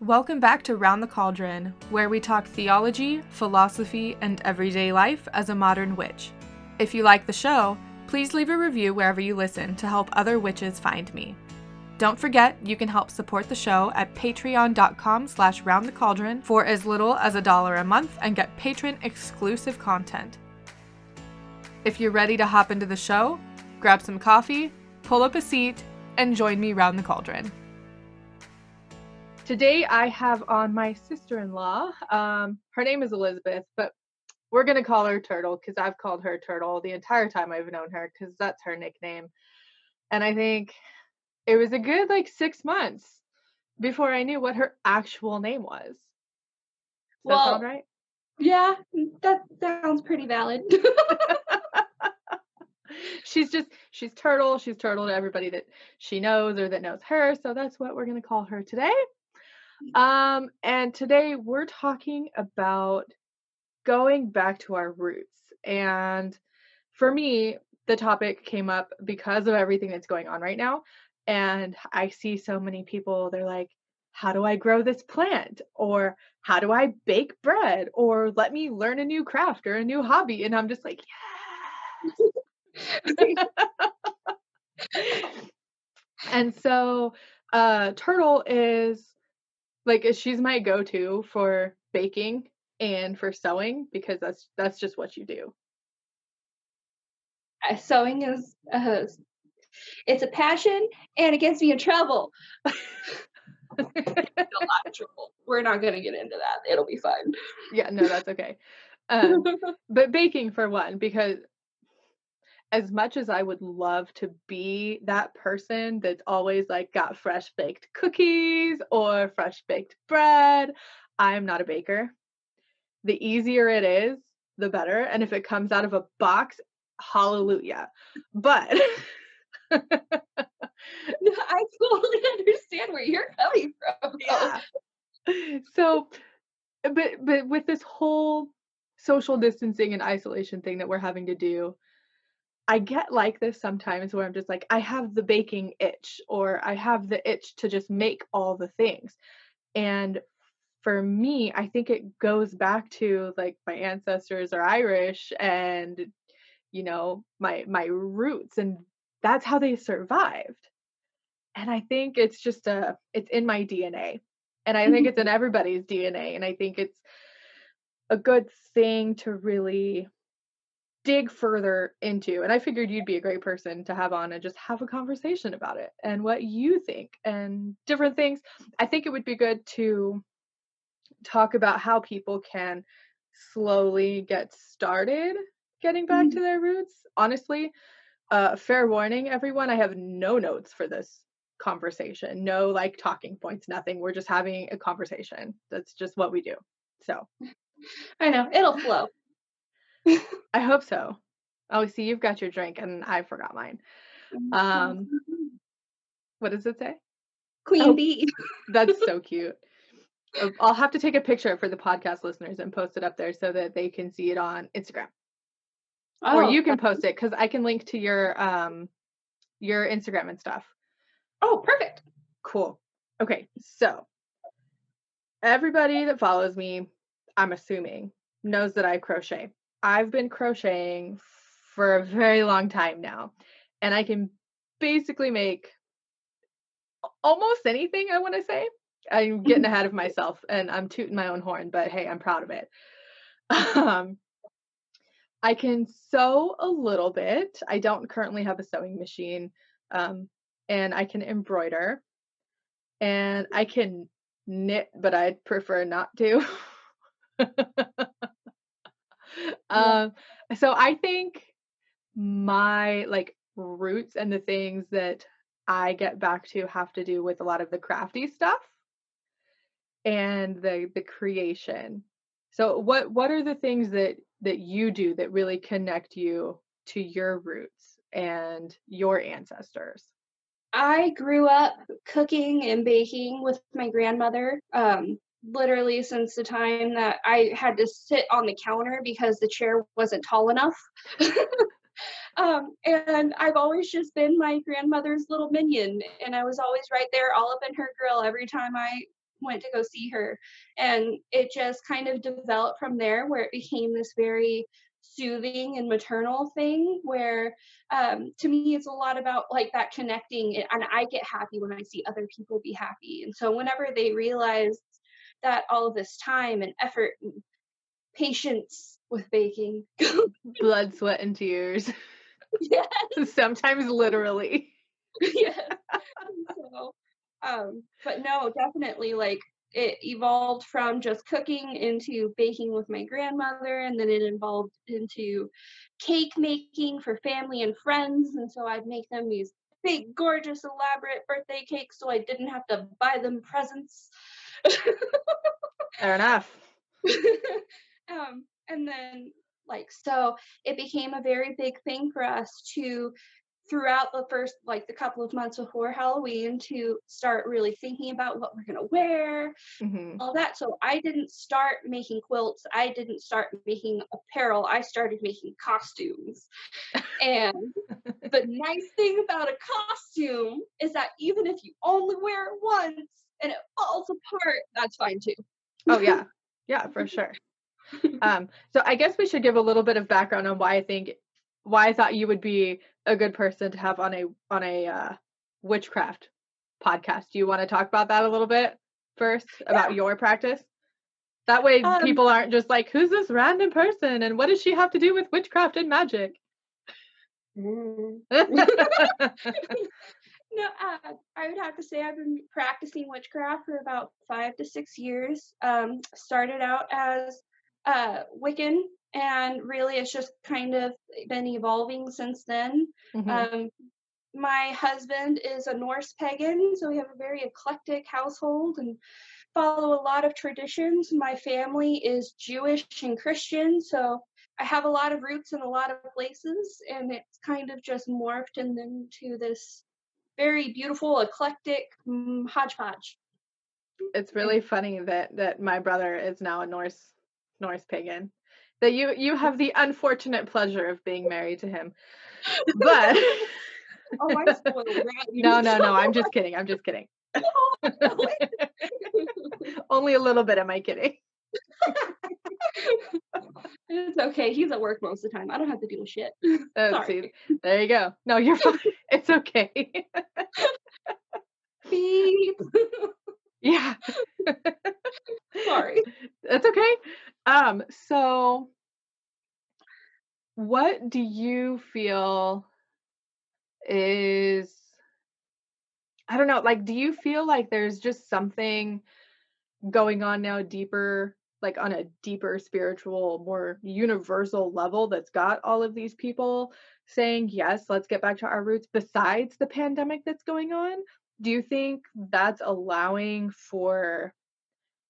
Welcome back to Round the Cauldron, where we talk theology, philosophy, and everyday life as a modern witch. If you like the show, please leave a review wherever you listen to help other witches find me. Don't forget, you can help support the show at patreon.com/roundthecauldron for as little as $1 a month and get patron-exclusive content. If you're ready to hop into the show, grab some coffee, pull up a seat, and join me round the cauldron. Today I have on my sister-in-law. Her name is Elizabeth, but we're going to call her Turtle because I've called her Turtle the entire time I've known her because that's her nickname. And I think it was a good 6 months before I knew what her actual name was. Does that sound right? Yeah, that sounds pretty valid. She's Turtle. She's Turtle to everybody that she knows or that knows her. So that's what we're going to call her today. And today we're talking about going back to our roots. And for me, the topic came up because of everything that's going on right now. And I see so many people, they're like, how do I grow this plant? Or how do I bake bread? Or let me learn a new craft or a new hobby. And I'm just like, yes. And so Turtle is she's my go-to for baking and for sewing because that's just what you do. Sewing is it's a passion and it gets me in trouble. A lot of trouble. We're not gonna get into that. It'll be fun. Yeah, no, that's okay. But baking for one, because as much as I would love to be that person that's always got fresh baked cookies or fresh baked bread, I'm not a baker. The easier it is, the better. And if it comes out of a box, hallelujah. But I totally understand where you're coming from. yeah. So, but with this whole social distancing and isolation thing that we're having to do, I get like this sometimes where I'm just like, I have the baking itch, or I have the itch to just make all the things. And for me, I think it goes back to my ancestors are Irish and my roots, and that's how they survived. And I think it's just it's in my DNA. And I think it's in everybody's DNA. And I think it's a good thing to really dig further into. And I figured you'd be a great person to have on and just have a conversation about it and what you think and different things. I think it would be good to talk about how people can slowly get started getting back to their roots. Honestly, fair warning, everyone, I have no notes for this conversation. No talking points, nothing. We're just having a conversation. That's just what we do. So I know, it'll flow. I hope so. Oh, see, you've got your drink and I forgot mine. What does it say? Queen bee. That's so cute. I'll have to take a picture for the podcast listeners and post it up there so that they can see it on Instagram. Or you can post it because I can link to your Instagram and stuff. Oh, perfect. Cool. Okay, so everybody that follows me, I'm assuming, knows that I crochet. I've been crocheting for a very long time now, and I can basically make almost anything, I want to say. I'm getting ahead of myself and I'm tooting my own horn, but hey, I'm proud of it. I can sew a little bit. I don't currently have a sewing machine, and I can embroider, and I can knit, but I'd prefer not to. So I think my roots and the things that I get back to have to do with a lot of the crafty stuff and the creation. So what are the things that you do that really connect you to your roots and your ancestors? I grew up cooking and baking with my grandmother, literally since the time that I had to sit on the counter because the chair wasn't tall enough. And I've always just been my grandmother's little minion, and I was always right there all up in her grill every time I went to go see her, and it just kind of developed from there where it became this very soothing and maternal thing where, to me, it's a lot about, like, that connecting, and I get happy when I see other people be happy, and so whenever they realize that all of this time and effort and patience with baking. Blood, sweat, and tears. Yeah. Sometimes literally. Yes. So, but no, definitely, like, it evolved from just cooking into baking with my grandmother, and then it evolved into cake making for family and friends, and so I'd make them these big, gorgeous, elaborate birthday cakes so I didn't have to buy them presents. Fair enough. And then, like, so it became a very big thing for us to throughout the first, like, the couple of months before Halloween to start really thinking about what we're gonna wear, Mhm. all that. So I didn't start making quilts, I didn't start making apparel, I started making costumes. And the nice thing about a costume is that even if you only wear it once and it falls apart, that's fine too. Oh, yeah. Yeah, for sure. So I guess we should give a little bit of background on why I thought you would be a good person to have on a witchcraft podcast. Do you want to talk about that a little bit first about Yeah. your practice? That way Um, people aren't just like, who's this random person and what does she have to do with witchcraft and magic? mm. No, I would have to say I've been practicing witchcraft for about 5 to 6 years. Started out as, Wiccan, and really it's just kind of been evolving since then. Mhm. Um, my husband is a Norse pagan, so we have a very eclectic household and follow a lot of traditions. My family is Jewish and Christian, so I have a lot of roots in a lot of places, and it's kind of just morphed into this very beautiful, eclectic, hodgepodge. It's And really funny that my brother is now a Norse pagan. That you have the unfortunate pleasure of being married to him. But oh, I'm spoiled brat, you no, need no, some. no, I'm just kidding. I'm just kidding. No, Only a little bit, am I kidding? it's okay, he's at work most of the time, I don't have to deal with shit. Oh, Sorry. see, there you go. No, you're fine. It's okay. Beep. Yeah. Sorry. That's okay. So what do you feel is I don't know, like, do you feel like there's just something going on now deeper, like on a deeper spiritual, more universal level that's got all of these people saying, yes, let's get back to our roots besides the pandemic that's going on? Do you think that's allowing for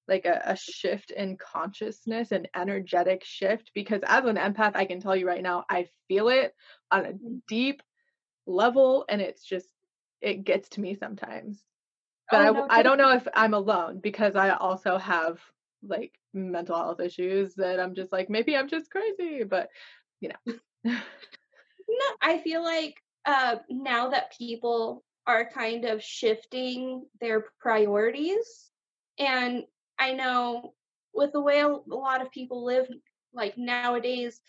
like a shift in consciousness, an energetic shift? Because as an empath, I can tell you right now, I feel it on a deep level and it gets to me sometimes. But Oh, no, I don't know if I'm alone because I also have, like, mental health issues that I'm just like, "Maybe I'm just crazy," but, you know. no, I feel like, now that people are kind of shifting their priorities, and I know with the way a lot of people live, like, nowadays,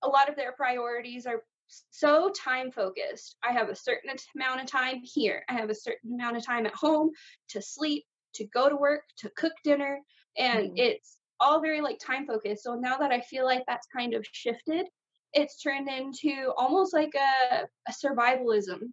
a lot of their priorities are so time focused. I have a certain amount of time here. I have a certain amount of time at home to sleep, to go to work, to cook dinner, and Mhm, it's all very like time focused. So now that I feel like that's kind of shifted, it's turned into almost like a survivalism.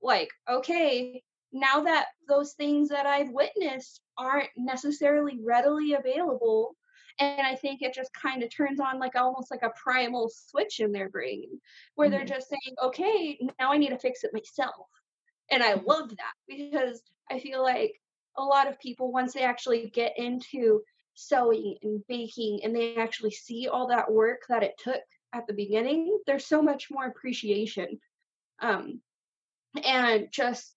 Like, okay, now that those things that I've witnessed aren't necessarily readily available, and I think it just kind of turns on like almost like a primal switch in their brain where they're mhm, just saying, okay, now I need to fix it myself. And I mhm, love that because I feel like a lot of people, once they actually get into sewing and baking and they actually see all that work that it took at the beginning, there's so much more appreciation. Um, and just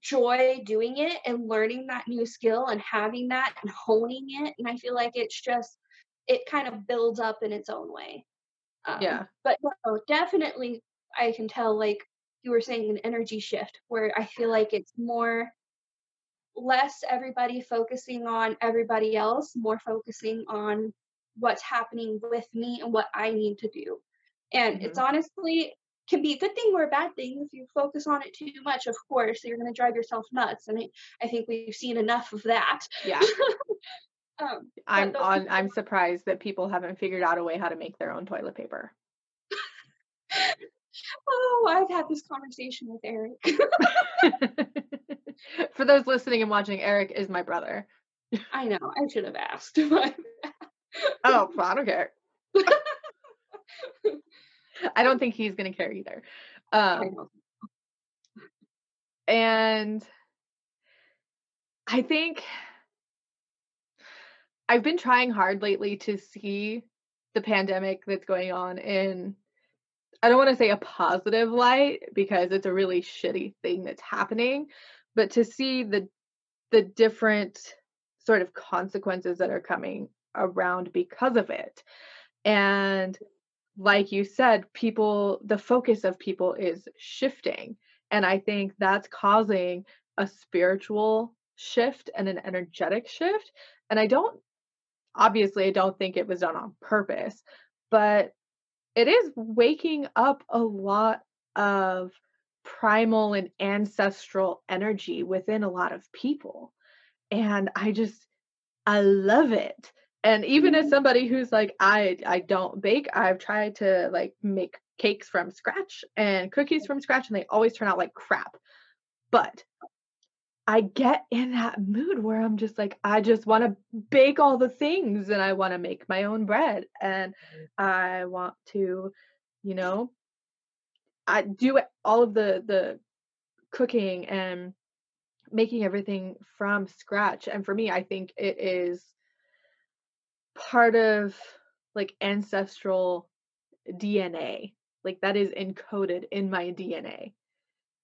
joy doing it and learning that new skill and having that and honing it, and I feel like it's just it kind of builds up in its own way. yeah, But no, definitely I can tell, like you were saying, an energy shift where I feel like it's more less everybody focusing on everybody else, more focusing on what's happening with me and what I need to do. And it's Mhm. honestly can be a good thing or a bad thing. If you focus on it too much, of course, you're going to drive yourself nuts. And I think we've seen enough of that. Yeah. But those I'm people, surprised that people haven't figured out a way how to make their own toilet paper. oh, I've had this conversation with Eric. For those listening and watching, Eric is my brother. I know, I should have asked. But Oh, well, I don't care. I don't think he's gonna care either. I Um, know. and I think I've been trying hard lately to see the pandemic that's going on in, I don't wanna say a positive light because it's a really shitty thing that's happening, but to see the different sort of consequences that are coming around because of it. And like you said, the focus of people is shifting. And I think that's causing a spiritual shift and an energetic shift. And I don't think it was done on purpose, but it is waking up a lot of primal and ancestral energy within a lot of people. And I love it. And even as Mhm. somebody who's like, I don't bake, I've tried to like make cakes from scratch and cookies from scratch, and they always turn out like crap. But I get in that mood where I'm just like, I just want to bake all the things and I want to make my own bread and I want to, you know, I do all of the cooking and making everything from scratch. And for me, I think it is part of like ancestral DNA. Like that is encoded in my DNA,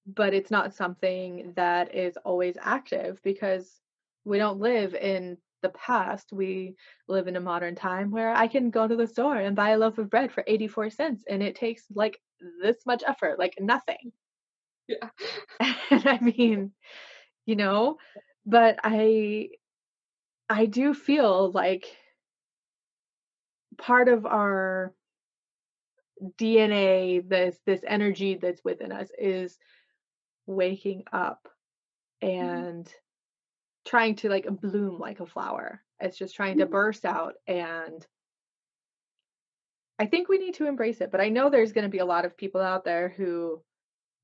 but it's not something that is always active because we don't live in the past. We live in a modern time where I can go to the store and buy a loaf of bread for 84 cents and it takes like this much effort, like nothing. Yeah. And I mean, you know, but I do feel like part of our DNA, this energy that's within us is waking up Mhm. and trying to like bloom like a flower. It's just trying to Mhm. burst out and I think we need to embrace it. But I know there's going to be a lot of people out there who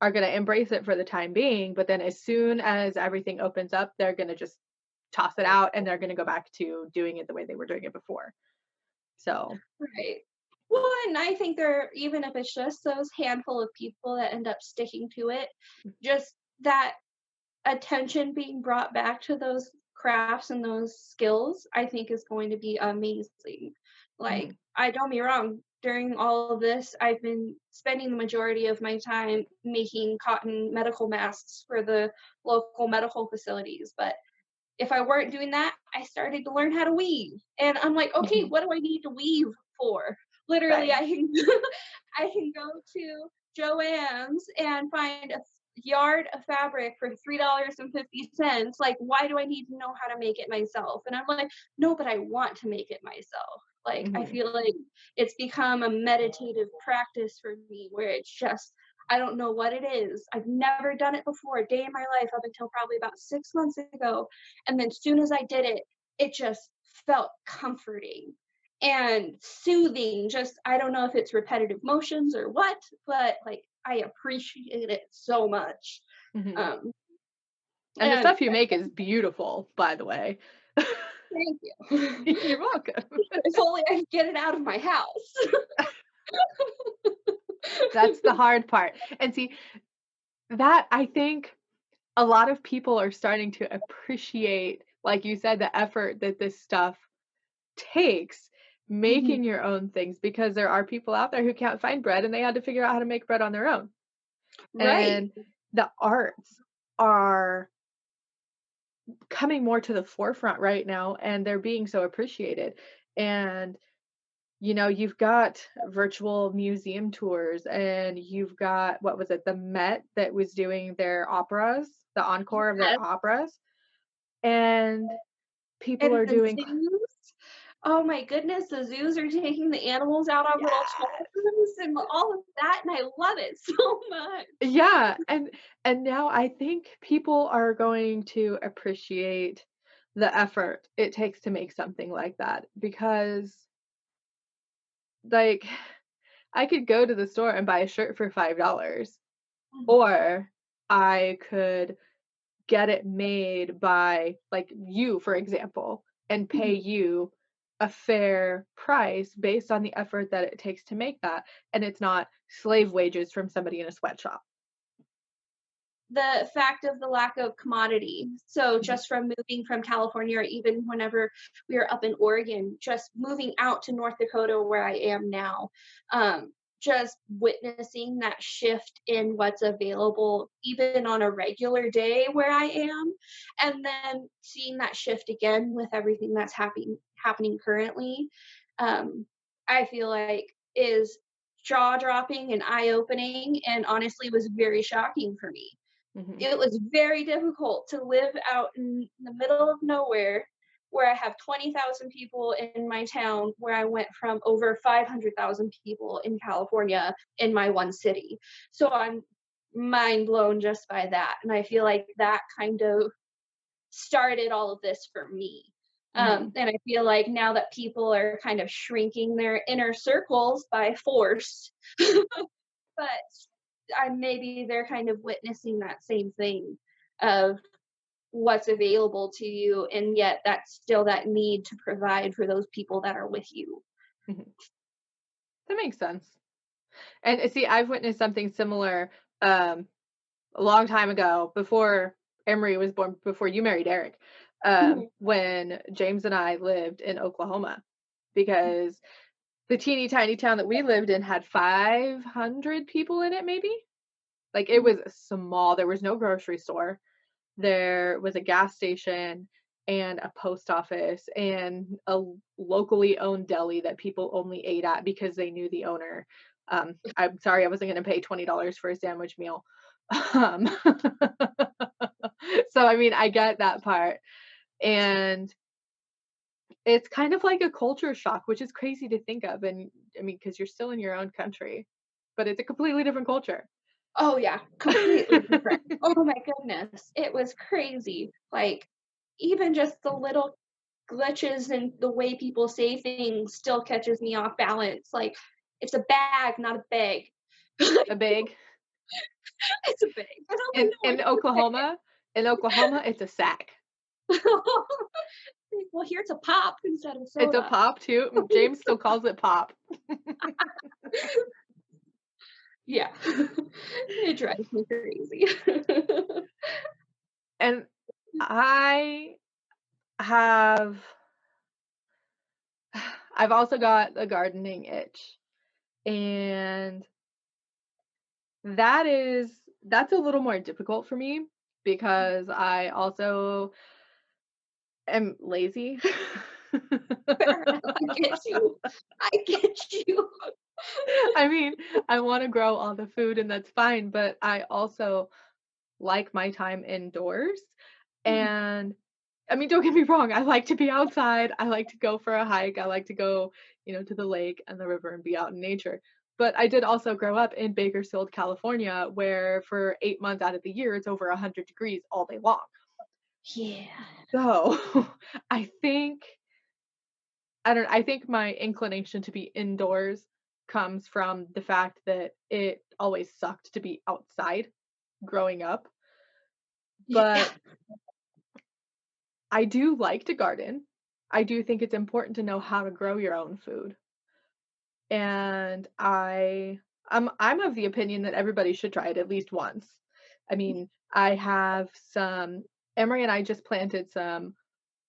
are going to embrace it for the time being, but then as soon as everything opens up, they're going to just toss it out and they're going to go back to doing it the way they were doing it before. So, Right. Well, and I think there even if it's just those handful of people that end up sticking to it, just that attention being brought back to those crafts and those skills, I think is going to be amazing. mhm, Like, I don't be wrong, during all of this, I've been spending the majority of my time making cotton medical masks for the local medical facilities, but if I weren't doing that, I started to learn how to weave. And I'm like, okay, mhm, what do I need to weave for? Literally, right. I can I can go to Joann's and find a yard of fabric for $3.50. Like, why do I need to know how to make it myself? And I'm like, no, but I want to make it myself. Like, I Mhm, feel like it's become a meditative practice for me where it's just I don't know what it is. I've never done it before a day in my life up until probably about 6 months ago. And then soon as I did it, it just felt comforting and soothing. Just, I don't know if it's repetitive motions or what, but like I appreciate it so much. mhm. Um, And the and stuff you make is beautiful, by the way. thank you. You're welcome. If only I could get it out of my house. That's the hard part. And see, that I think a lot of people are starting to appreciate, like you said, the effort that this stuff takes Mhm. making your own things because there are people out there who can't find bread and they had to figure out how to make bread on their own. Right. And the arts are coming more to the forefront right now and they're being so appreciated. And you've got virtual museum tours and you've got what was it, the Met that was doing their operas, the encore of their Yes. operas. and people And are the doing zoos, oh my goodness, the zoos are taking the animals out on little yes. tours and all of that, and I love it so much. Yeah, and now I think people are going to appreciate the effort it takes to make something like that because, like, I could go to the store and buy a shirt for $5, Mhm, or I could get it made by, like, you, for example, and pay mhm. you a fair price based on the effort that it takes to make that, and it's not slave wages from somebody in a sweatshop. The fact of the lack of commodity. So Mhm, just from moving from California or even whenever we were up in Oregon, just moving out to North Dakota where I am now, just witnessing that shift in what's available even on a regular day where I am, and then seeing that shift again with everything that's happening currently, I feel like is jaw-dropping and eye-opening and honestly was very shocking for me. mhm, It was very difficult to live out in the middle of nowhere where I have 20,000 people in my town, where I went from over 500,000 people in California in my one city. So I'm mind blown just by that. And I feel like that kind of started all of this for me. mhm, And I feel like now that people are kind of shrinking their inner circles by force, but I maybe they're kind of witnessing that same thing of what's available to you, and yet that's still that need to provide for those people that are with you. mhm. That makes sense. And, see, I've witnessed something similar, um, a long time ago before Emery was born, before you married Eric, Mhm. when James and I lived in Oklahoma, because the teeny tiny town that we lived in had 500 people in it, maybe? Like, it Mhm. was small, there was no grocery store. There was a gas station and a post office and a locally owned deli that people only ate at because they knew the owner. I'm sorry, I wasn't gonna pay $20 for a sandwich meal. Um, so, I mean, I get that part, and it's kind of like a culture shock, which is crazy to think of, and, I mean, because 'cause you're still in your own country, but it's a completely different culture. Oh, yeah, completely different. Oh my goodness, it was crazy. Like, even just the little glitches in the way people say things still catches me off balance. Like, it's a bag, not a bag. A big It's a bag. I don't in know, it's a bag. in Oklahoma, it's a sack. Well, here's a pop instead of It's a soda. pop too. James still calls it pop. Yeah. It drives me crazy. And I have I've also got a gardening itch, and that's a little more difficult for me because I also am lazy. Fair enough, I get you. I get you. I mean, I wanna grow all the food and that's fine, but I also like my time indoors, Mhm. and I mean, don't get me wrong, I like to be outside, I like to go for a hike, I like to go, to the lake and the river and be out in nature. But I did also grow up in Bakersfield, California, where for 8 months out of the year, it's over 100 degrees all day long. Yeah. So, I think I think my inclination to be indoors comes from the fact that it always sucked to be outside growing up, Yeah. but I do like to garden. I do think it's important to know how to grow your own food. And I'm of the opinion that everybody should try it at least once. I mean, I have some Emery and I just planted some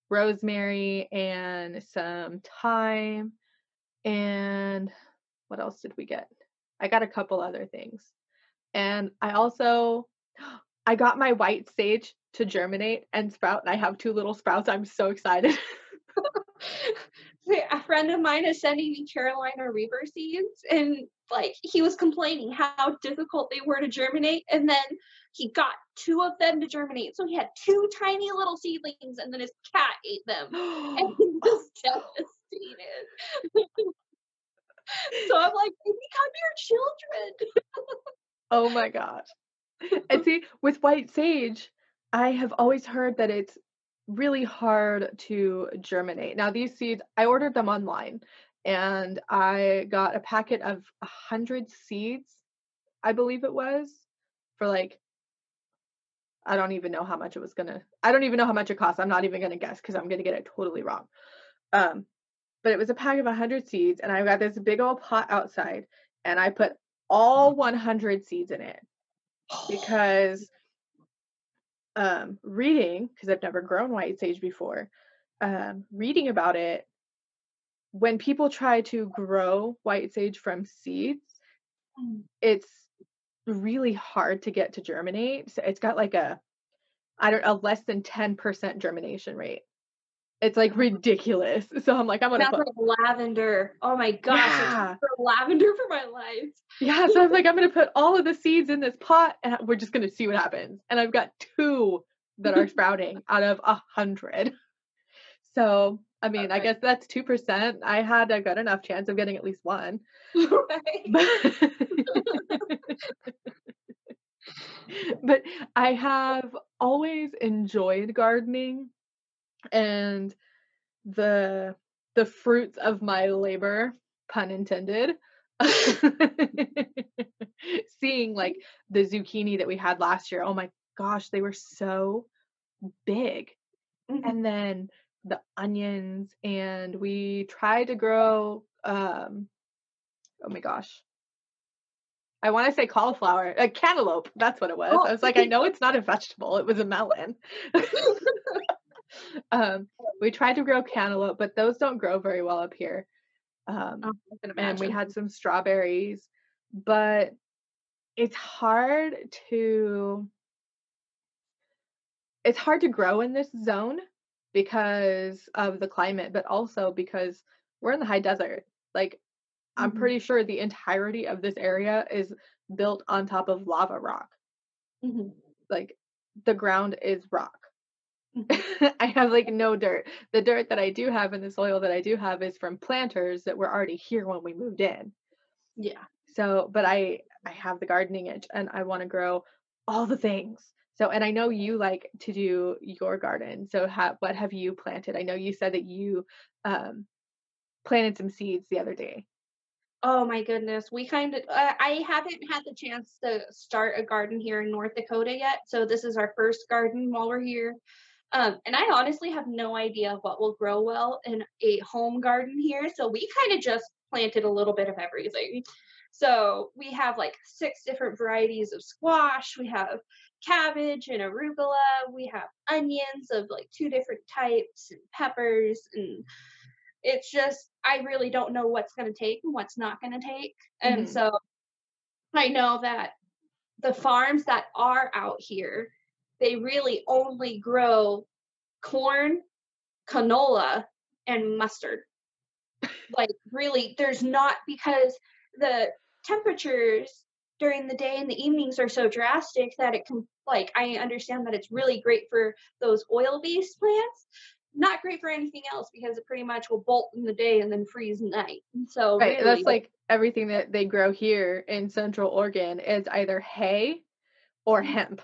rosemary and some thyme, and what else did we get? I got a couple other things. And I got my white sage to germinate and sprout, and I have 2 little sprouts. I'm so excited. a friend of mine is sending me Carolina Reaper seeds, and, like, he was complaining how difficult they were to germinate, and then he got 2 of them to germinate, so he had 2 tiny little seedlings, and then his cat ate them, and he was devastated. So I'm like, "They become your children." Oh my gosh. And see, with white sage, I have always heard that it's really hard to germinate. Now, these seeds, I ordered them online and I got a packet of 100 seeds, I believe it was, for like, I don't even know how much it was gonna, I don't even know how much it cost. I'm not even gonna guess because I'm gonna get it totally wrong. Um, but it was a pack of 100 seeds, and I got this big old pot outside, and I put all 100 seeds in it because reading, because I've never grown white sage before, reading about it, when people try to grow white sage from seeds, Mm. it's really hard to get to germinate. So it's got like a, I don't, a less than 10% germination rate. It's like ridiculous. So I'm like, I'm gonna Sounds put, like lavender. Oh my gosh, I can't yeah, grow lavender for my life. yeah. So I'm like, I'm gonna put all of the seeds in this pot, and we're just gonna see what happens. And I've got two that are sprouting out of 100. So, I mean, I guess that's 2%. I had a good enough chance of getting at least one. Right? But but I have always enjoyed gardening, and the the fruits of my labor, pun intended, seeing, like, the zucchini that we had last year, oh my gosh, they were so big. And Mhm. then the onions, and we tried to grow, oh my gosh, I wanna say cauliflower, cantaloupe, that's what it was. Oh, I was like, "I know it's not a vegetable, it was a melon." Um, we tried to grow cantaloupe, but those don't grow very well up here. I Um, can and we imagine. had some strawberries, but it's hard to it's hard to grow in this zone because of the climate, but also because we're in the high desert. Like, I'm Mhm, pretty sure the entirety of this area is built on top of lava rock. mhm, Like, the ground is rock. mhm. I have, like, no dirt. The dirt that I do have and the soil that I do have is from planters that were already here when we moved in. Yeah. So, but I have the gardening itch and I wanna grow all the things. So, and I know you like to do your garden. So, what have you planted? I know you said that you, um, planted some seeds the other day. Oh my goodness, we kind of I haven't had the chance to start a garden here in North Dakota yet, so this is our first garden while we're here. And I honestly have no idea what will grow well in a home garden here, so we kind of just planted a little bit of everything. So we have like 6 different varieties of squash, we have cabbage and arugula, we have onions of like 2 different types, and peppers, and it's just I really don't know what's gonna take and what's not gonna take, and Mhm, so I know that the farms that are out here, they really only grow corn, canola, and mustard. Like, really, there's not because the temperatures during the day and the evenings are so drastic that it can like, I understand that it's really great for those oil-based plants, not great for anything else because it pretty much will bolt in the day and then freeze at night, and so right, really that's like everything that they grow here in Central Oregon is either hay or hemp.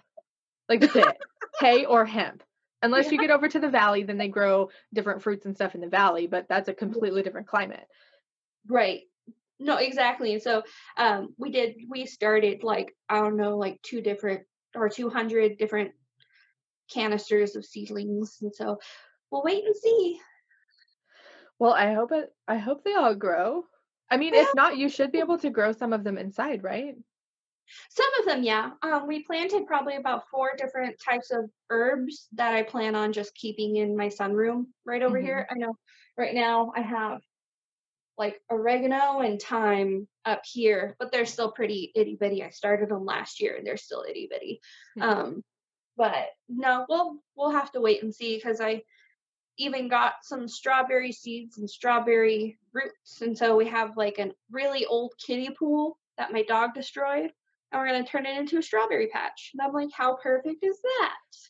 Like, that's it. Hay or hemp. Unless yeah, you get over to the valley, then they grow different fruits and stuff in the valley, but that's a yeah, completely different climate. right. No, exactly, and so, we started, like, I don't know, like, 2 different or 200 different canisters of seedlings, and so we'll wait and see. Well, I hope they all grow. I mean, I if hope not, you so should be too. able to grow some of them inside, right? Some of them, yeah. We planted probably about 4 different types of herbs that I plan on just keeping in my sunroom right over here. Mhm, I know right now I have, like, oregano and thyme up here, but they're still pretty itty bitty. I started them last year and they're still itty bitty. hmm. Um, but no, we'll have to wait and see because I even got some strawberry seeds and strawberry roots, and so we have, like, a really old kiddie pool that my dog destroyed, and we're gonna turn it into a strawberry patch, and I'm like, "How perfect is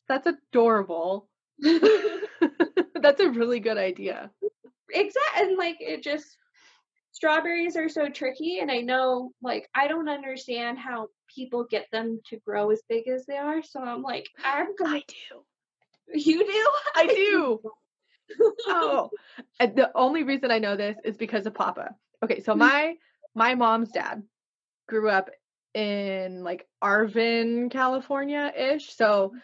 That's adorable. that?" That's a really good idea. And, like, it just strawberries are so tricky, and I know, like, I don't understand how people get them to grow as big as they are, so I'm like, I'm gonna I do. You do? I I do do. not. Oh, and the only reason I know this is because of Papa. Okay, so my mom's dad grew up in, like, Arvin, California-ish, so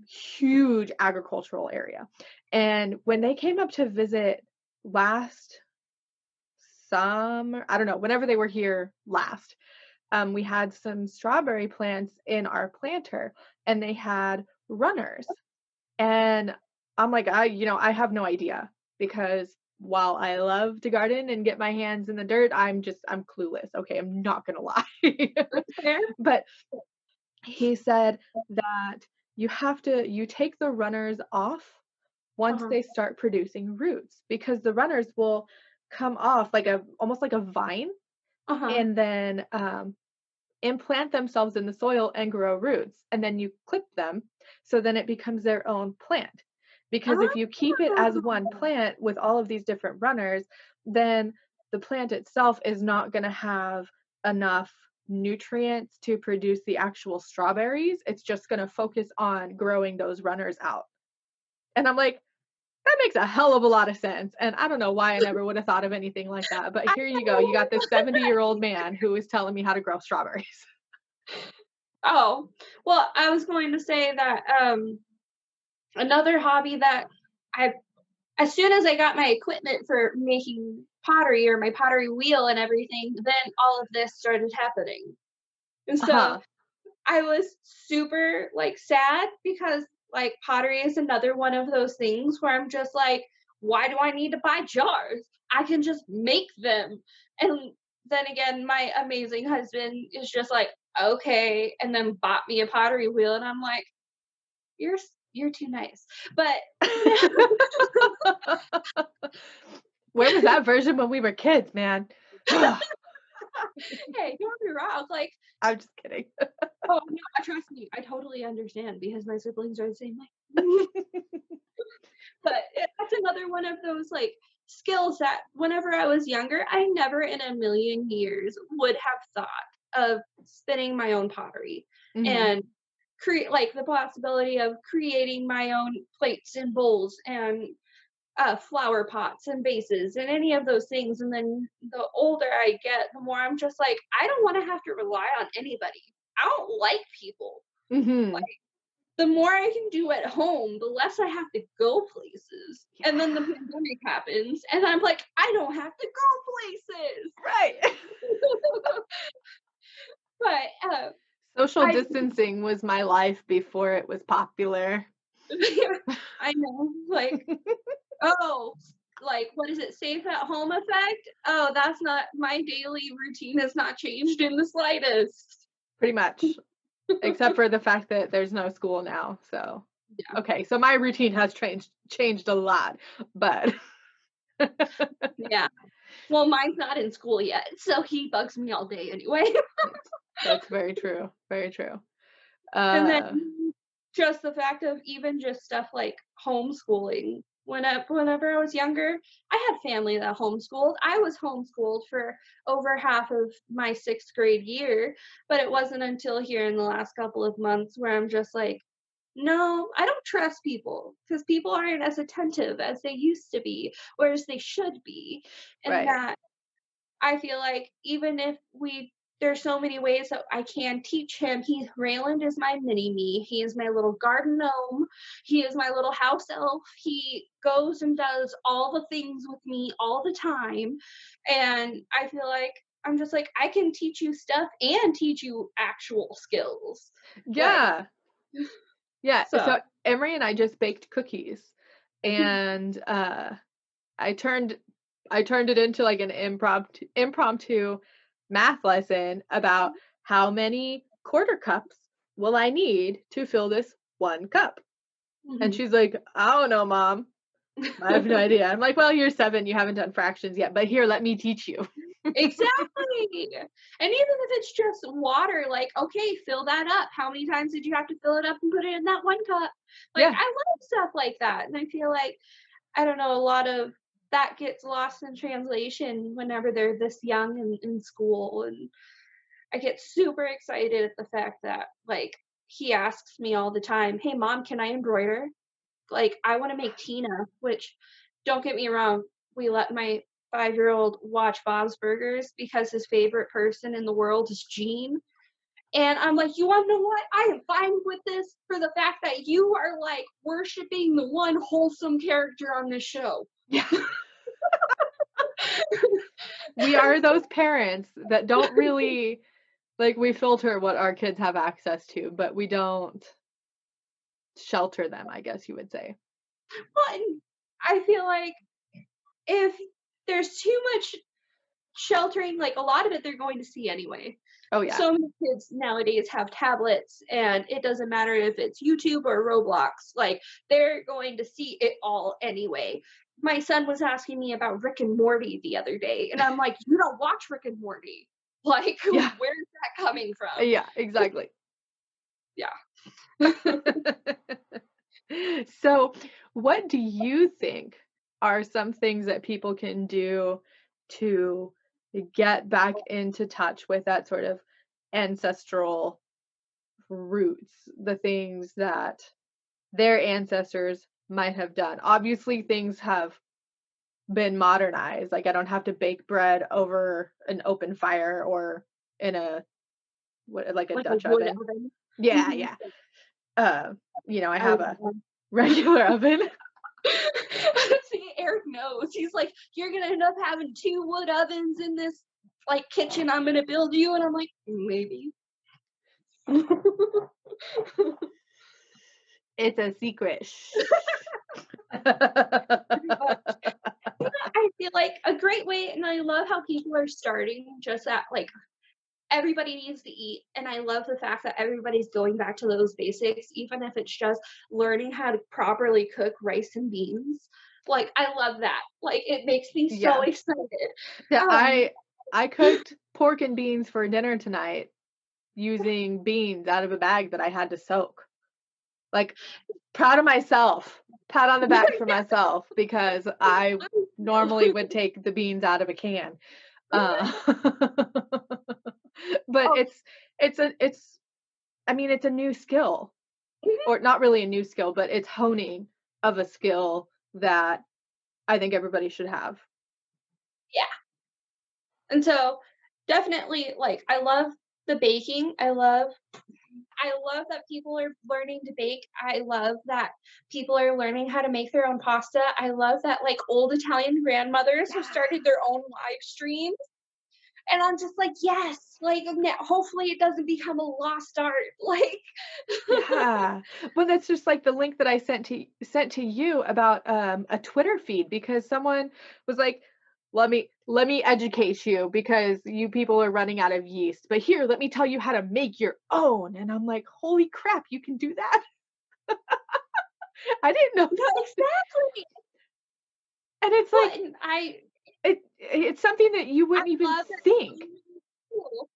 huge agricultural area, and when they came up to visit last summer, I don't know, whenever they were here last, we had some strawberry plants in our planter, and they had runners. And I'm like, I have no idea because while I love to garden and get my hands in the dirt, I'm clueless. Okay, I'm not gonna lie. That's fair. But he said that you take the runners off once Uh-huh, they start producing roots because the runners will come off like a almost like a vine uh-huh. and then implant themselves in the soil and grow roots. And then you clip them. So then it becomes their own plant. Because if you keep it as one Oh! plant with all of these different runners, then the plant itself is not going to have enough nutrients to produce the actual strawberries. It's just going to focus on growing those runners out. And I'm like, that makes a hell of a lot of sense. And I don't know why I never would have thought of anything like that. But I here you go. You got know. this 70-year-old man who is telling me how to grow strawberries. Oh, well, I was going to say that, another hobby that I as soon as I got my equipment for making pottery or my pottery wheel and everything, then all of this started happening. And so Uh-huh. I was super, like, sad because, like, pottery is another one of those things where I'm just like, "Why do I need to buy jars? I can just make them." And then again, my amazing husband is just like, "Okay," and then bought me a pottery wheel, and I'm like, You're too nice." But Where was that version when we were kids, man? I'm hey, don't get me wrong, like, just kidding. oh, no, trust me, I totally understand because my siblings are the same way. But that's another one of those, like, skills that whenever I was younger, I never in a million years would have thought of spinning my own pottery Mhm. and create like, the possibility of creating my own plates and bowls and, flower pots and vases and any of those things, and then the older I get, the more I'm just like, "I don't wanna have to rely on anybody. I don't like people." Mhm. The more I can do at home, the less I have to go places. And then the Yeah. pandemic happens, and I'm like, I don't have to go places. Right. But Social I distancing was my life before it was popular. I know, like, oh, like, what is it, safe at home effect? Oh, that's not my daily routine has not changed in the slightest. Pretty much, except for the fact that there's no school now, so Yeah, okay, so my routine has changed a lot, but yeah. Well, mine's not in school yet, so he bugs me all day anyway. that's very true, very true. And then Uh, just the fact of even just stuff like homeschooling. Whenever I was younger, I had family that homeschooled. I was homeschooled for over half of my 6th grade year, but it wasn't until here in the last couple of months where I'm just like, "No, I don't trust people because people aren't as attentive as they used to be or as they should be." And right. that I feel like even if we there's so many ways that I can teach him. Rayland is my mini me. He is my little garden gnome. He is my little house elf. He goes and does all the things with me all the time. And I feel like I'm just like I can teach you stuff and teach you actual skills. Like Yeah, yeah, so so Emery and I just baked cookies, and, I turned I turned it into, like, an impromptu math lesson about how many quarter cups will I need to fill this 1 cup, and mhm. she's like, "I don't know, mom." I have no idea. I'm like, "Well, you're 7, you haven't done fractions yet, but here, let me teach you." Exactly. And even if it's just water, like, okay, fill that up. How many times did you have to fill it up and put it in that one cup? Like, Yeah, I love stuff like that. And I feel like, I don't know, a lot of that gets lost in translation whenever they're this young in school. And I get super excited at the fact that, like, he asks me all the time, "Hey, mom, can I embroider?" Like, I wanna make Tina, which, don't get me wrong, we let my 5-year-old watch Bob's Burgers because his favorite person in the world is Gene, and I'm like, "You wanna know what? I am fine with this for the fact that you are, like, worshiping the one wholesome character on this show." yeah. We are those parents that don't really like, we filter what our kids have access to, but we don't shelter them, I guess you would say. Well, and I feel like if there's too much sheltering, like, a lot of it they're going to see anyway. Oh, yeah. So many kids nowadays have tablets, and it doesn't matter if it's YouTube or Roblox, like, they're going to see it all anyway. My son was asking me about Rick and Morty the other day, and I'm like, "You don't watch Rick and Morty. Like, Yeah. where's that coming from?" Yeah, exactly. Yeah. So, what do you think are some things that people can do to get back into touch with that sort of ancestral roots, the things that their ancestors might have done? Obviously, things have been modernized. Like, I don't have to bake bread over an open fire or in a what, like a Like a Dutch wood oven. oven. Yeah, Mhm. yeah. Uh, I I have love a them. regular oven. See, Eric knows. He's like, "You're gonna end up having 2 wood ovens in this, like, kitchen I'm gonna build you," and I'm like, "Maybe." It's a secret. Shh. Pretty much. Yeah, I feel like a great way, and I love how people are starting just at, like, everybody needs to eat, and I love the fact that everybody's going back to those basics, even if it's just learning how to properly cook rice and beans. Like, I love that. Like, it makes me so Yeah. excited. Yeah, Um, I cooked pork and beans for dinner tonight using beans out of a bag that I had to soak. Like, proud of myself. Pat on the back for myself because I normally would take the beans out of a can. Uh, but Oh, it's I mean, it's a new skill, mhm, or not really a new skill, but it's honing of a skill that I think everybody should have. yeah. And so, definitely, like, I love the baking. I love that people are learning to bake. I love that people are learning how to make their own pasta. I love that, like, old Italian grandmothers have Yeah. started their own live streams, and I'm just like, "Yes!" Like, hopefully it doesn't become a lost art, like. Yeah. Well, that's just like the link that I sent to you about a Twitter feed because someone was like, let me educate you because you people are running out of yeast. But here, let me tell you how to make your own. And I'm like, holy crap, you can do that? I didn't know No, that. exactly. And it's Well, like and I it's something that you I wouldn't even love that so think. many people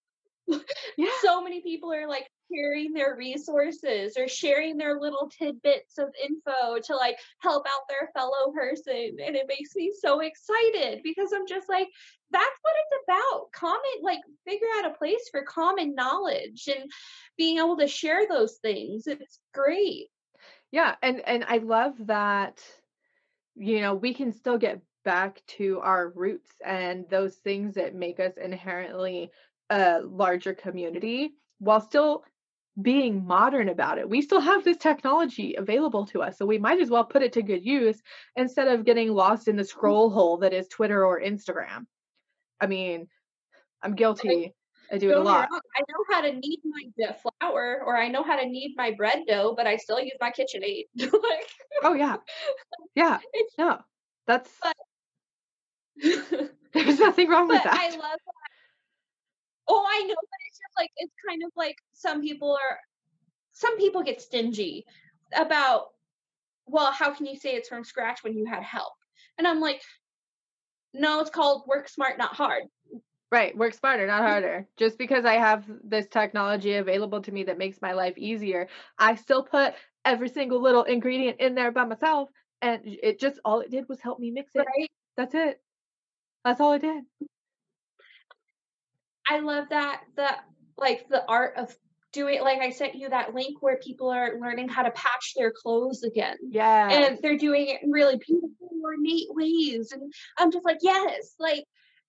Yeah. so many people are, like, sharing their resources or sharing their little tidbits of info to, like, help out their fellow person, and it makes me so excited because I'm just like, "That's what it's about." Common, like, figure out a place for common knowledge and being able to share those things. It's great. Yeah. And I love that we can still get back to our roots and those things that make us inherently a larger community while still being modern about it. We still have this technology available to us, so we might as well put it to good use instead of getting lost in the scroll hole that is Twitter or Instagram. I mean, I'm Like, guilty. I do it a don't get me lot. wrong, I know how to knead my flour or I know how to knead my bread dough, but I still use my KitchenAid. Like, Oh yeah. Yeah. it's No. That's but there's nothing wrong with but I that. love. Oh, I know, but it's just like it's kind of like some people get stingy about well, how can you say it's from scratch when you had help? And I'm like, no, it's called work smart, not hard. Right, work smarter, not harder. Just because I have this technology available to me that makes my life easier, I still put every single little ingredient in there by myself, and it just all it did was help me mix it. Right? That's it. That's all it did. I love that the art of doing, like, I sent you that link where people are learning how to patch their clothes again, and Yes. they're doing it in really beautiful, ornate ways, and I'm just like, "Yes!" Like,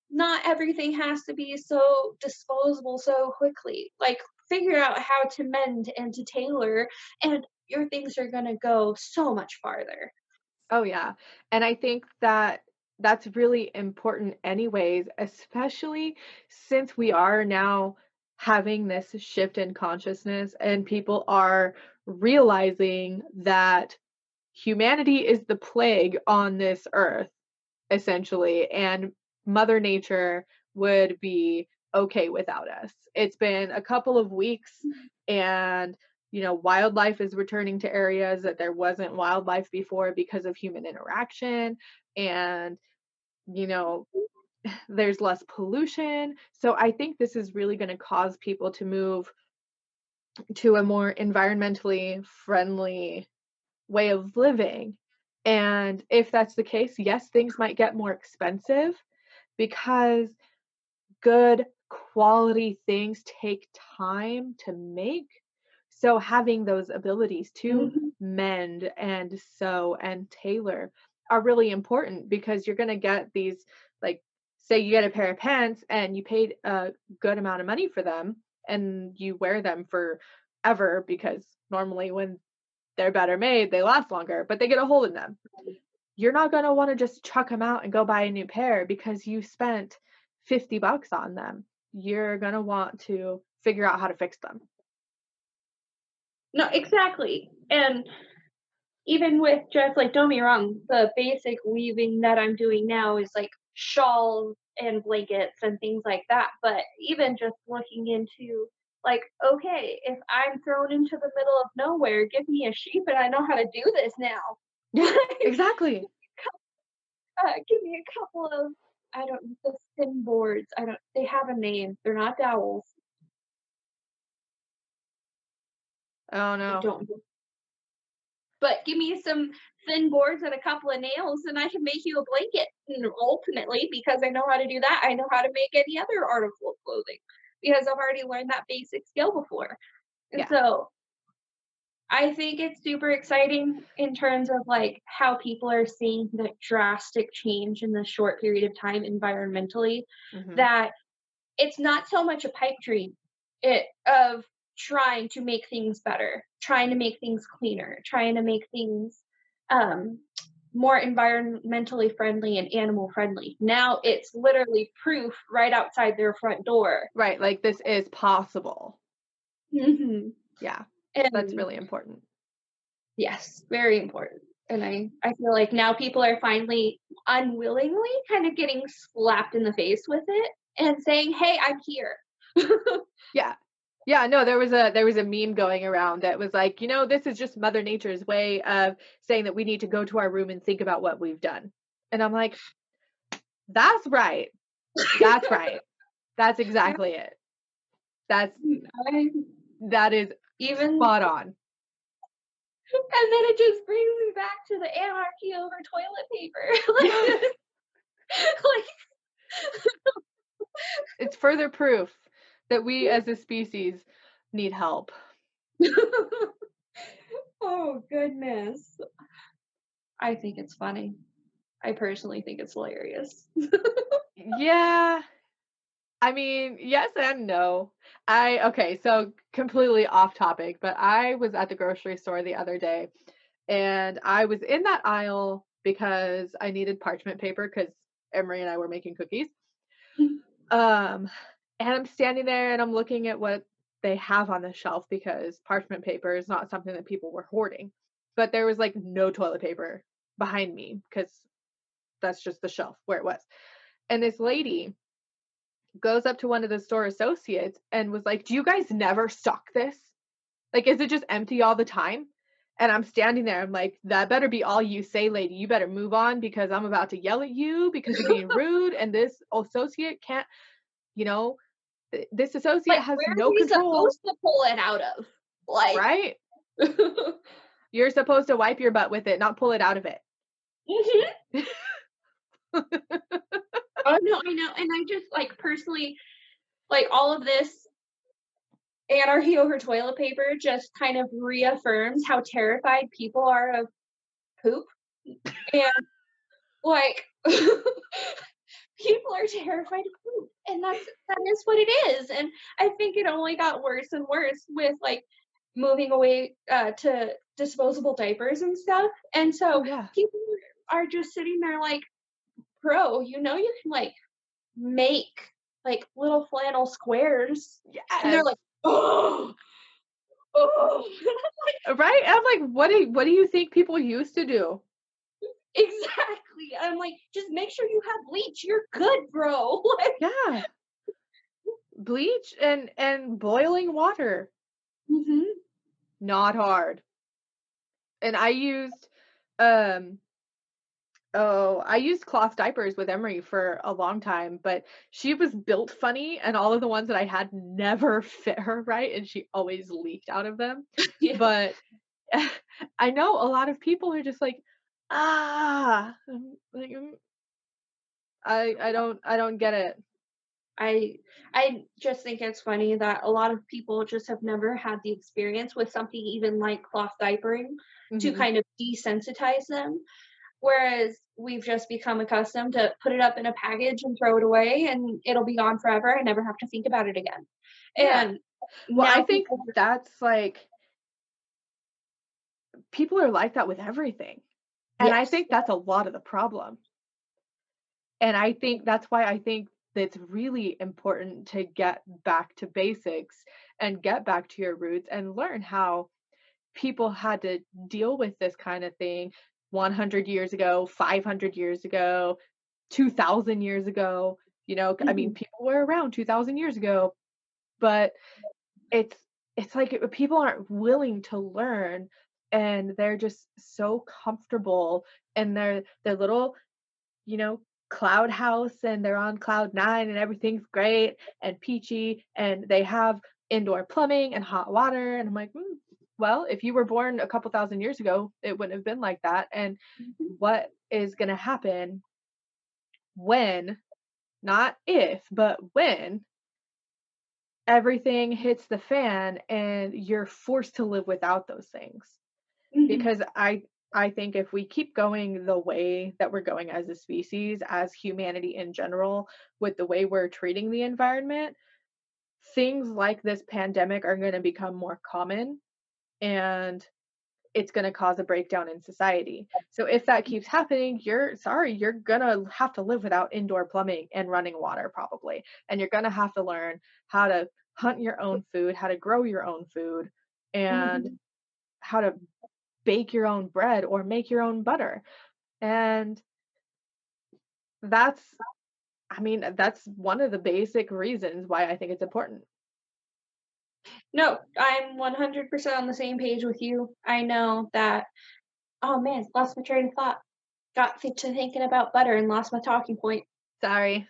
not everything has to be so disposable so quickly. Like, figure out how to mend and to tailor, and your things are gonna go so much farther. Oh, yeah, and I think that that's really important anyways, especially since we are now having this shift in consciousness and people are realizing that humanity is the plague on this earth, essentially, and Mother Nature would be okay without us. It's been a couple of weeks and wildlife is returning to areas that there wasn't wildlife before because of human interaction and you know there's less pollution. So I think this is really going to cause people to move to a more environmentally friendly way of living. And if that's the case, yes, things might get more expensive because good quality things take time to make. So having those abilities to Mhm. mend and sew and tailor are really important because you're going to get these like say you get a pair of pants and you paid a good amount of money for them and you wear them forever because normally when they're better made, they last longer, but they get a hole in them. You're not gonna wanna just chuck them out and go buy a new pair because you spent 50 bucks on them. You're gonna want to figure out how to fix them. No, exactly, and even with just like, don't be wrong, the basic weaving that I'm doing now is like shawls and blankets and things like that. But even just looking into like, okay, if I'm thrown into the middle of nowhere, give me a sheep and I know how to do this now. Yeah, Like, exactly. give me a couple of, I don't, the spin boards. I don't. They have a name. They're not dowels. Oh, I no. don't. But give me some thin boards and a couple of nails, and I can make you a blanket. And ultimately, because I know how to do that, I know how to make any other article of clothing because I've already learned that basic skill before. And Yeah. so I think it's super exciting in terms of like how people are seeing the drastic change in the short period of time environmentally, Mhm. that it's not so much a pipe dream of trying to make things better, trying to make things cleaner, trying to make things um, more environmentally friendly and animal friendly. Now it's literally proof right outside their front door. Right, like, this is possible. Mhm. Yeah. That's And really important. yes, very important. And I feel like now people are finally unwillingly kind of getting slapped in the face with it and saying, "Hey, I'm here." Yeah. Yeah, no, there was a meme going around that was like, this is just Mother Nature's way of saying that we need to go to our room and think about what we've done." And I'm like, "That's right. That's right. That's exactly it. That's I that is even spot on." and then it just brings me back to the anarchy over toilet paper. Like It's further proof that we as a species need help. oh goodness. I think it's funny. I personally think it's hilarious. Yeah, I mean, yes and no. Okay, so completely off topic, but I was at the grocery store the other day and I was in that aisle because I needed parchment paper because Emery and I were making cookies. Um, and I'm standing there and I'm looking at what they have on the shelf because parchment paper is not something that people were hoarding. But there was like no toilet paper behind me because that's just the shelf where it was. And this lady goes up to one of the store associates and was like, "Do you guys never stock this? Like, is it just empty all the time?" And I'm standing there, I'm like, "That better be all you say, lady. You better move on because I'm about to yell at you because you're being rude, and this associate can't, you know, this associate Like, has where are no we control." supposed to pull it out of? Like Right? You're supposed to wipe your butt with it, not pull it out of it. Mhm. Oh, no, I know, and I just, like, personally, like, all of this anarchy over toilet paper just kind of reaffirms how terrified people are of poop, and, like, people are terrified of poop, and that is what it is, and I think it only got worse and worse with, like, moving away, to disposable diapers and stuff, and Oh, so yeah. people are just sitting there like, "Bro, you know you can, like, make, like, little flannel squares," and they're Yes. like, "Oh, oh." Right? I'm like, what do you think people used to do? Exactly, I'm like, "Just make sure you have bleach, you're good, bro." Like Yeah. Bleach and boiling water. Mhm. Not hard. And I used, um I used cloth diapers with Emery for a long time, but she was built funny, and all of the ones that I had never fit her right, and she always leaked out of them. Yeah. But I know a lot of people are just like, like, I don't get it. I I just think it's funny that a lot of people just have never had the experience with something even like cloth diapering to Mhm. kind of desensitize them, whereas we've just become accustomed to put it up in a package and throw it away, and it'll be gone forever and never have to think about it again. Yeah. And Well, I now think people that's like people are like that with everything. And I yes. think that's a lot of the problem. And I think that's why I think it's really important to get back to basics and get back to your roots and learn how people had to deal with this kind of thing 100 years ago, 500 years ago, 2000 years ago. I mean, Mhm, people were around 2000 years ago, but it's it's like people aren't willing to learn, and they're just so comfortable in their little, you know, cloud house, and they're on cloud 9 and everything's great and peachy, and they have indoor plumbing and hot water, and I'm like, well, if you were born a couple thousand years ago, it wouldn't have been like that. And mhm, what is going to happen when, not if, but when everything hits the fan and you're forced to live without those things? mhm, Because I think if we keep going the way that we're going as a species, as humanity in general, with the way we're treating the environment, things like this pandemic are going to become more common, and it's going to cause a breakdown in society. So if that keeps happening, you're going to have to live without indoor plumbing and running water probably. And you're going to have to learn how to hunt your own food, how to grow your own food, and mhm. how to bake your own bread or make your own butter. And that's I mean, that's one of the basic reasons why I think it's important. No, I'm 100% on the same page with you. I know that oh man, lost my train of thought. Got to thinking about butter and lost my talking point. Sorry.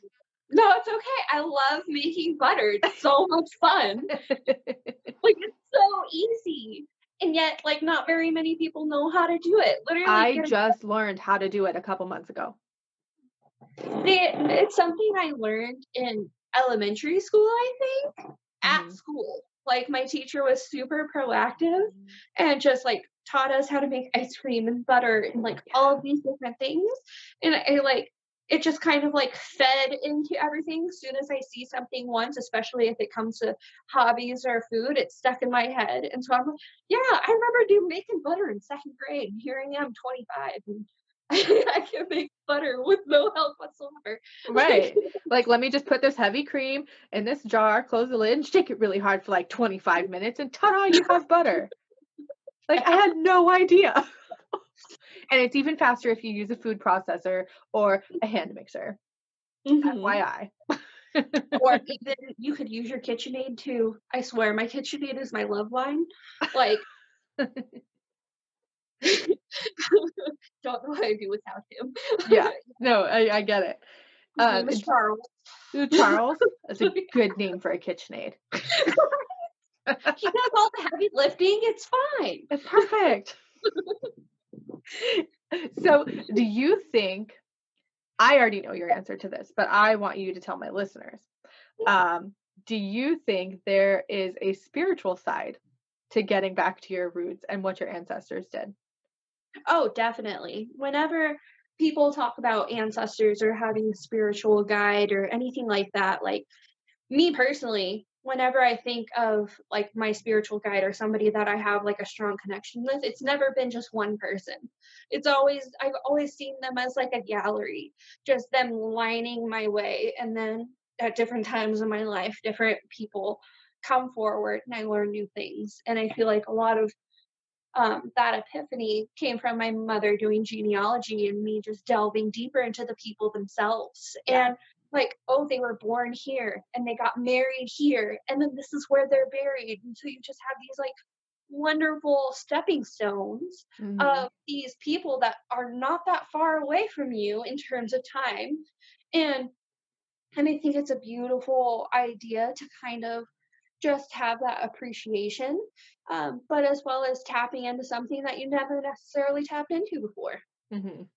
No, it's okay. I love making butter. It's so much fun. Like, it's so easy. And yet, like, not very many people know how to do it. Literally, I get a just learned how to do it a couple months ago. it's something I learned in elementary school, I think, at Mhm. school. Like, my teacher was super proactive and just, like, taught us how to make ice cream and butter and, like, all of these different things, and like, it just kind of, like, fed into everything. As soon as I see something once, especially if it comes to hobbies or food, it's stuck in my head, and so I'm like, "Yeah, I remember making butter in 2nd grade, and here I am, 25, and I can make butter with no help whatsoever." Like Right. Like, let me just put this heavy cream in this jar, close the lid, and shake it really hard for like 25 minutes, and ta-da, you have butter. Like, I had no idea. And it's even faster if you use a food processor or a hand mixer. Mhm. FYI. Or even you could use your KitchenAid too. I swear my KitchenAid is my love line. Like, Don't know what I'd do without him. Yeah. No, I get it. His name is And Charles. Charles, that's a good name for a KitchenAid. He does all the heavy lifting, it's fine. It's perfect. So, do you think I already know your answer to this, but I want you to tell my listeners. Um, do you think there is a spiritual side to getting back to your roots and what your ancestors did? Oh, definitely. Whenever people talk about ancestors or having a spiritual guide or anything like that, like me personally, whenever I think of like my spiritual guide or somebody that I have like a strong connection with, it's never been just one person. I've always seen them as like a gallery, just them lining my way. And then at different times in my life, different people come forward and I learn new things. And I feel like a lot of that epiphany came from my mother doing genealogy and me just delving deeper into the people themselves. Yeah. And like, oh, they were born here and they got married here, and then this is where they're buried. And so you just have these like wonderful stepping stones Mhm. of these people that are not that far away from you in terms of time. And and I think it's a beautiful idea to kind of just have that appreciation, but as well as tapping into something that you never necessarily tapped into before. Mhm.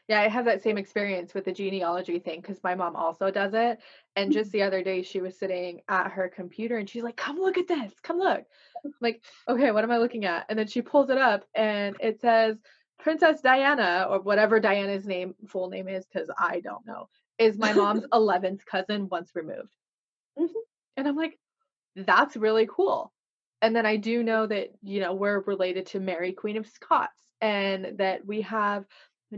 Yeah, I have that same experience with the genealogy thing because my mom also does it. And just the other day, she was sitting at her computer and she's like, "Come look at this. Come look." I'm like, "Okay, what am I looking at?" And then she pulls it up and it says Princess Diana or whatever Diana's full name is, because I don't know, is my mom's 11th cousin once removed. Mhm, And I'm like, that's really cool. And then I do know that, we're related to Mary, Queen of Scots, and that we have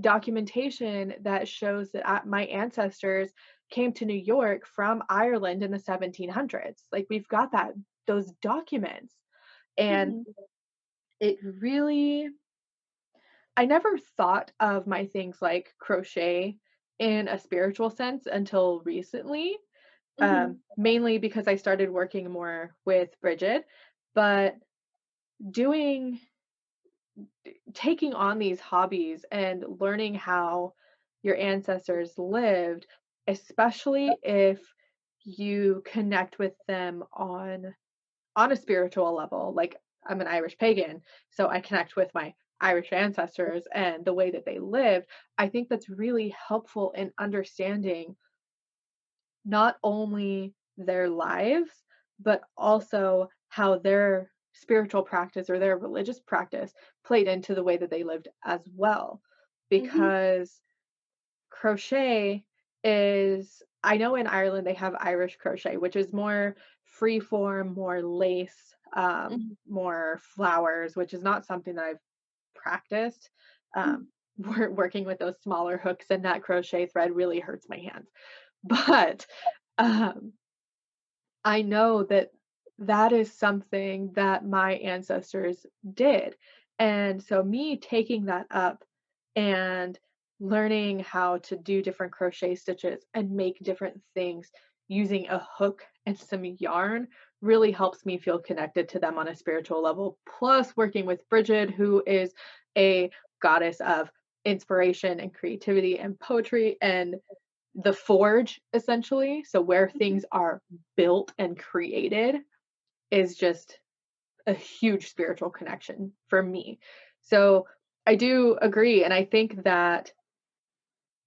documentation that shows that my ancestors came to New York from Ireland in the 1700s. Like we've got those documents. And mhm, it really I never thought of my things like crochet in a spiritual sense until recently, mhm, mainly because I started working more with Bridget, but doing taking on these hobbies and learning how your ancestors lived, especially if you connect with them on a spiritual level. Like I'm an Irish pagan, so I connect with my Irish ancestors and the way that they lived. I think that's really helpful in understanding not only their lives, but also how their spiritual practice or their religious practice played into the way that they lived as well. mhm, Because crochet is, I know in Ireland they have Irish crochet, which is more free form, more lace, mhm, more flowers, which is not something that I've practiced. mhm, Working with those smaller hooks and that crochet thread really hurts my hands. But um, I know that that is something that my ancestors did. And so me taking that up and learning how to do different crochet stitches and make different things using a hook and some yarn really helps me feel connected to them on a spiritual level. Plus, working with Bridget, who is a goddess of inspiration and creativity and poetry and the forge, essentially. So, where mhm. things are built and created is just a huge spiritual connection for me. So, I do agree. And I think that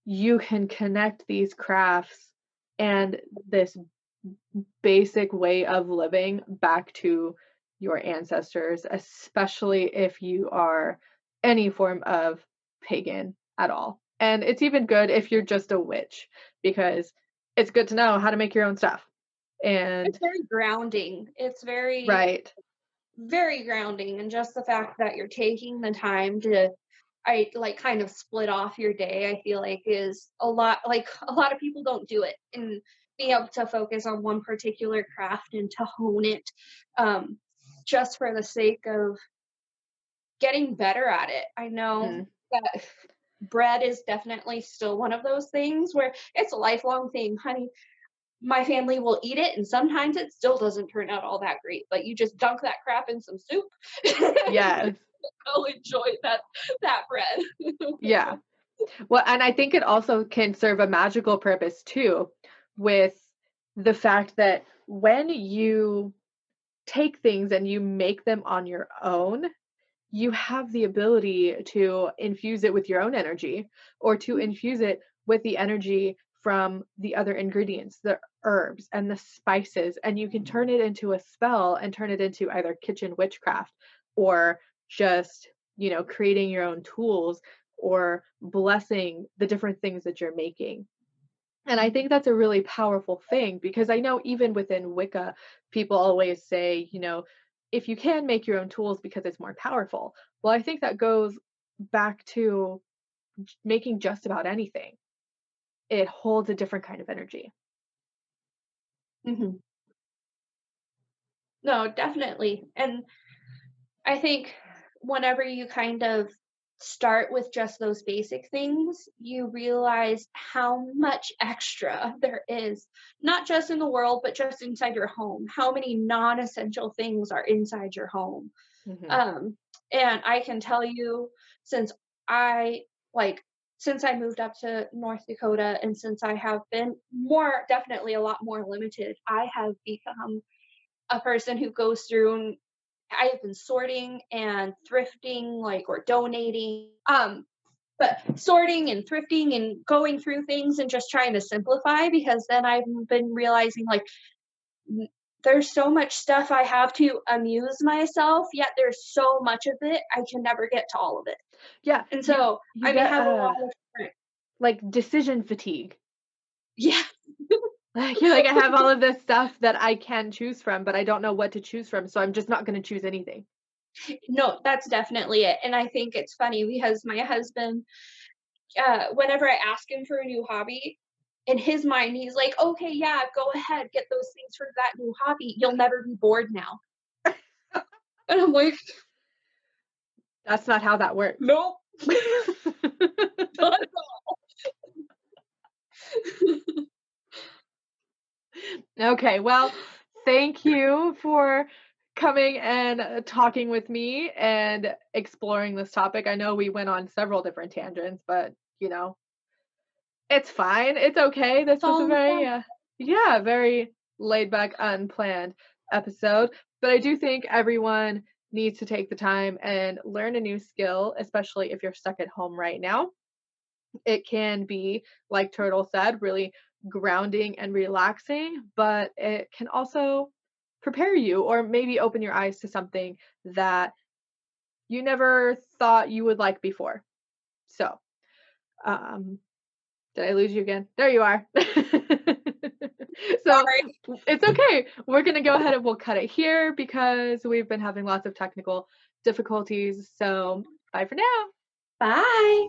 you can connect these crafts and this basic way of living back to your ancestors, especially if you are any form of pagan at all. And it's even good if you're just a witch because it's good to know how to make your own stuff. It's And very grounding. It's very, right. very grounding, and just the fact that you're taking the time to I like kind of split off your day, I feel like is a lot like a lot of people don't do it and being able to focus on one particular craft and to hone it um just for the sake of getting better at it. I know Mhm. that bread is definitely still one of those things where it's a lifelong thing. Honey, my family will eat it and sometimes it still doesn't turn out all that great, but you just dunk that crap in some soup. Yes. Go enjoy that bread. Yeah. Well, and I think it also can serve a magical purpose too, with the fact that when you take things and you make them on your own, you have the ability to infuse it with your own energy or to infuse it with the energy from the other ingredients, the herbs and the spices, and you can turn it into a spell and turn it into either kitchen witchcraft or just, creating your own tools or blessing the different things that you're making. And I think that's a really powerful thing because I know even within Wicca, people always say, if you can make your own tools because it's more powerful. Well, I think that goes back to making just about anything. It holds a different kind of energy. Mhm. No, definitely. And I think whenever you kind of start with just those basic things, you realize how much extra there is, not just in the world, but just inside your home. How many non essential things are inside your home. Hmm. Um, and I can tell you, since I like, since I moved up to North Dakota and since I have been definitely a lot more limited, I have become a person who goes through and I have been sorting and thrifting, like, or donating, but sorting and thrifting and going through things and just trying to simplify because then I've been realizing, like, n there's so much stuff I have to amuse myself, yet there's so much of it, I can never get to all of it. Yeah, And you so, you I get have a lot of different. like decision fatigue. Yeah. Like you're like, I have all of this stuff that I can choose from, but I don't know what to choose from, so I'm just not going to choose anything. No, that's definitely it, and I think it's funny because my husband, whenever I ask him for a new hobby, in his mind, he's like, "Okay, yeah, go ahead, get those things for that new hobby. You'll never be bored now." And I'm like, That's not how that works. "Nope, not at all." Okay, well, thank you for coming and talking with me and exploring this topic. I know we went on several different tangents, but it's fine. It's okay. It's This was all a in the very, fun. yeah, very laid back, unplanned episode. But I do think everyone needs to take the time and learn a new skill, especially if you're stuck at home right now. It can be, like Turtle said, really grounding and relaxing, but it can also prepare you or maybe open your eyes to something that you never thought you would like before. So, um, did I lose you again? There you are. So Sorry. it's okay. We're going to go ahead and we'll cut it here because we've been having lots of technical difficulties. So, bye for now. Bye.